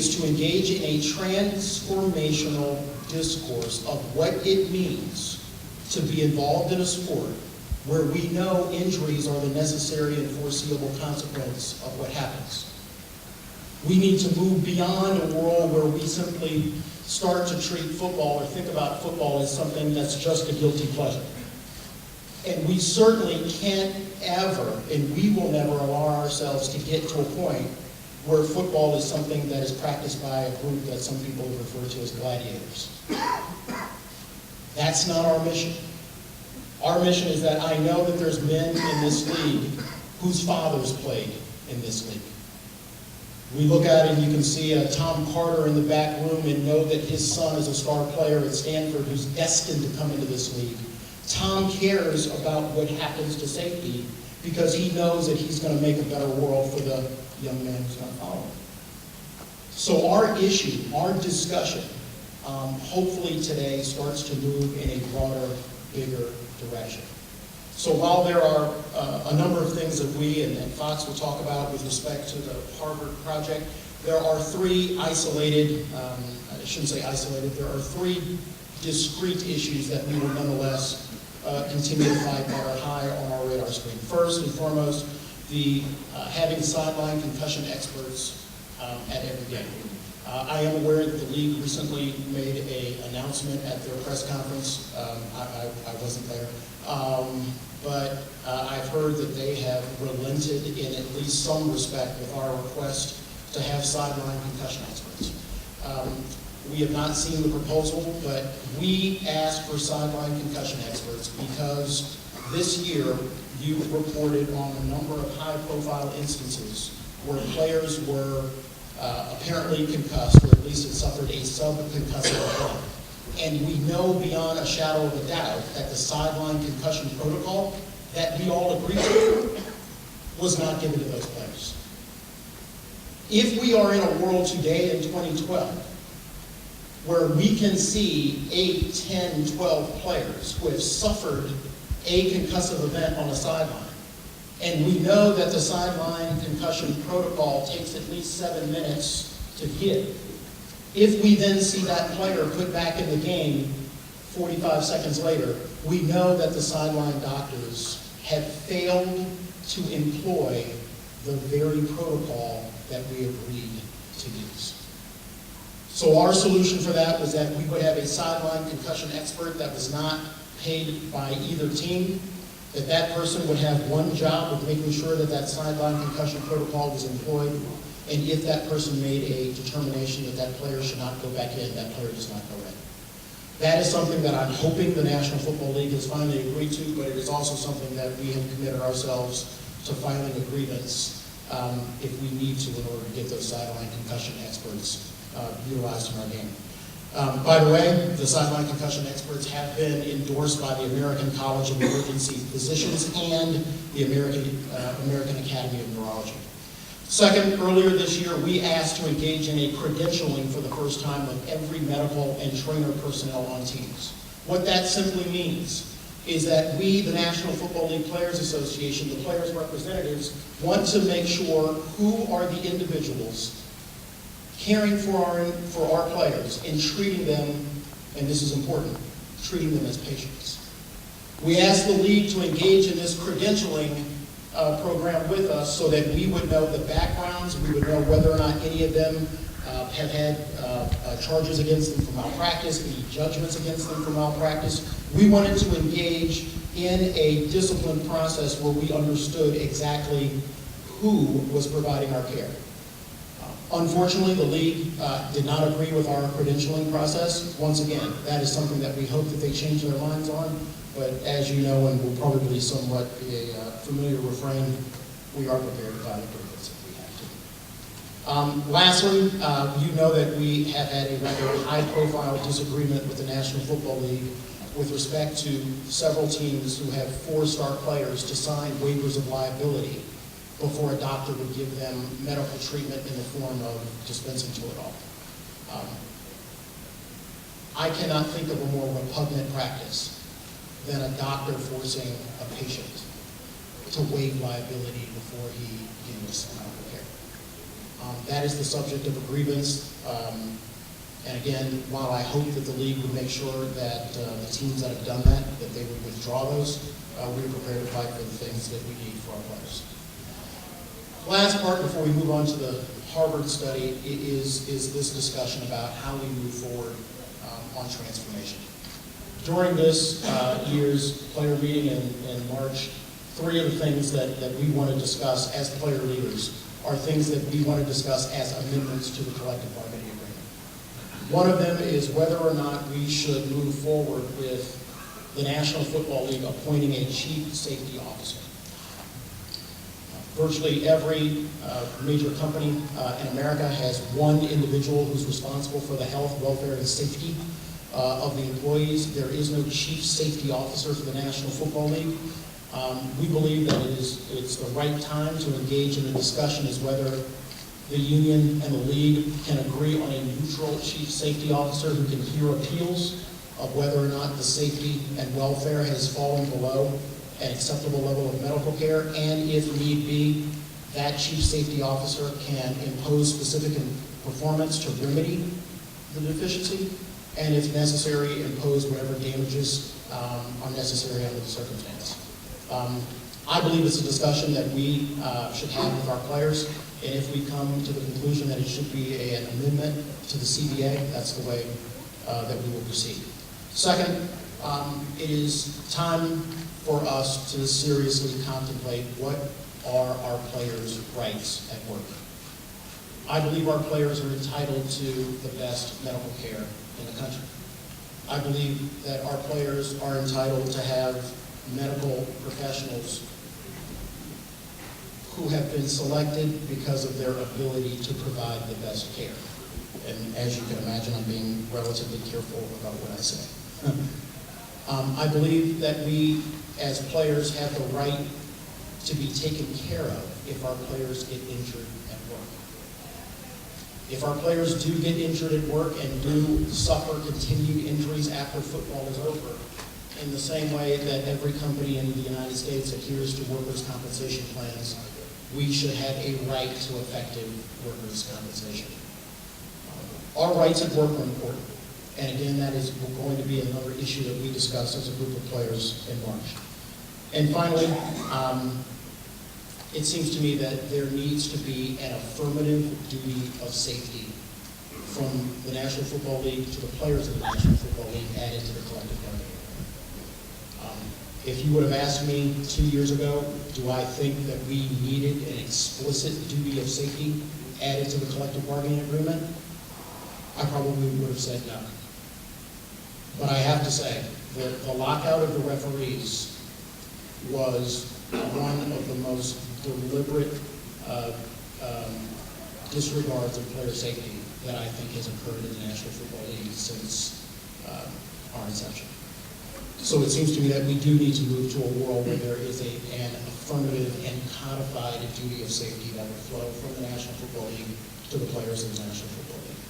is to engage in a transformational discourse of what it means to be involved in a sport where we know injuries are the necessary and foreseeable consequence of what happens. We need to move beyond a world where we simply start to treat football or think about football as something that's just a guilty pleasure. And we certainly can't ever, and we will never allow ourselves to get to a point where football is something that is practiced by a group that some people refer to as gladiators. That's not our mission. Our mission is that I know that there's men in this league whose fathers played in this league. We look at it and you can see Tom Carter in the back room and know that his son is a star player at Stanford who's destined to come into this league. Tom cares about what happens to safety because he knows that he's going to make a better world for the young man who's going to follow him. So our issue, our discussion, hopefully today starts to move in a broader, bigger direction. So while there are a number of things that we and Fox will talk about with respect to the Harvard project, there are three isolated, I shouldn't say isolated, there are three discrete issues that we will nonetheless continue to fight that are high on our radar screen. First and foremost, the having sideline concussion experts at every game. I am aware that the league recently made an announcement at their press conference. I wasn't there. But I've heard that they have relented in at least some respect with our request to have sideline concussion experts. We have not seen the proposal, but we asked for sideline concussion experts because this year you reported on a number of high-profile instances where players were apparently concussed, or at least had suffered a subconcussive event. And we know beyond a shadow of a doubt that the sideline concussion protocol that we all agreed to was not given to those players. If we are in a world today in 2012 where we can see 8, 10, 12 players who have suffered a concussive event on a sideline, and we know that the sideline concussion protocol takes at least 7 minutes to give, if we then see that player put back in the game 45 seconds later, we know that the sideline doctors have failed to employ the very protocol that we agreed to use. So our solution for that was that we would have a sideline concussion expert that was not paid by either team, that person would have one job of making sure that that sideline concussion protocol was employed, and if that person made a determination that that player should not go back in, that player does not go in. That is something that I'm hoping the National Football League has finally agreed to, but it is also something that we have committed ourselves to filing agreements if we need to in order to get those sideline concussion experts utilized in our game. By the way, the sideline concussion experts have been endorsed by the American College of Emergency Physicians and the American Academy of Neurology. Second, earlier this year, we asked to engage in a credentialing for the first time of every medical and trainer personnel on teams. What that simply means is that we, the National Football League Players Association, the players' representatives, want to make sure who are the individuals caring for our players and treating them, and this is important, treating them as patients. We asked the league to engage in this credentialing program with us so that we would know the backgrounds, we would know whether or not any of them have had charges against them for malpractice, any judgments against them for malpractice. We wanted to engage in a disciplined process where we understood exactly who was providing our care. Unfortunately, the league did not agree with our credentialing process. Once again, that is something that we hope that they change their minds on, but as you know, and will probably somewhat be a familiar refrain, we are prepared to file agreements if we have to. Lastly, you know that we have had a rather high-profile disagreement with the National Football League with respect to several teams who have 4-star players to sign waivers of liability before a doctor would give them medical treatment in the form of dispensing Toradol. I cannot think of a more repugnant practice than a doctor forcing a patient to waive liability before he gives medical care. That is the subject of a grievance. And again, while I hope that the league would make sure that the teams that have done that they would withdraw those, we're prepared to fight for the things that we need for our players. Last part before we move on to the Harvard study is this discussion about how we move forward on transformation. During this year's player meeting in March, three of the things that we want to discuss as player leaders are things that we want to discuss as amendments to the collective bargaining agreement. One of them is whether or not we should move forward with the National Football League appointing a chief safety officer. Virtually every major company in America has one individual who's responsible for the health, welfare, and safety of the employees. There is no chief safety officer for the National Football League. We believe that it's the right time to engage in the discussion as whether the union and the league can agree on a neutral chief safety officer who can hear appeals of whether or not the safety and welfare has fallen below an acceptable level of medical care, and if need be, that chief safety officer can impose specific performance to remedy the deficiency, and if necessary, impose whatever damages are necessary under the circumstance. I believe it's a discussion that we should have with our players, and if we come to the conclusion that it should be an amendment to the CBA, that's the way that we will proceed. Second, it is time for us to seriously contemplate what are our players' rights at work. I believe our players are entitled to the best medical care in the country. I believe that our players are entitled to have medical professionals who have been selected because of their ability to provide the best care. And as you can imagine, I'm being relatively careful about what I say. I believe that we, as players, have the right to be taken care of if our players get injured at work. If our players do get injured at work and do suffer continued injuries after football is over, in the same way that every company in the United States adheres to workers' compensation plans, we should have a right to effective workers' compensation. Our rights at work are important. And again, that is going to be another issue that we discuss as a group of players in March. And finally, it seems to me that there needs to be an affirmative duty of safety from the National Football League to the players of the National Football League added to the collective bargaining agreement. If you would have asked me 2 years ago, do I think that we needed an explicit duty of safety added to the collective bargaining agreement, I probably would have said no. But I have to say that the lockout of the referees was one of the most deliberate disregards of player safety that I think has occurred in the National Football League since our inception. So it seems to me that we do need to move to a world where there is an affirmative and codified duty of safety that would flow from the National Football League to the players of the National Football League.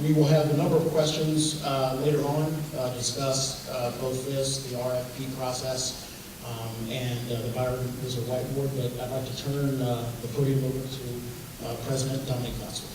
We will have a number of questions later on to discuss both this, the RFP process, and the Byron Whizzer whiteboard, but I'd like to turn the podium over to President Dominique Foster.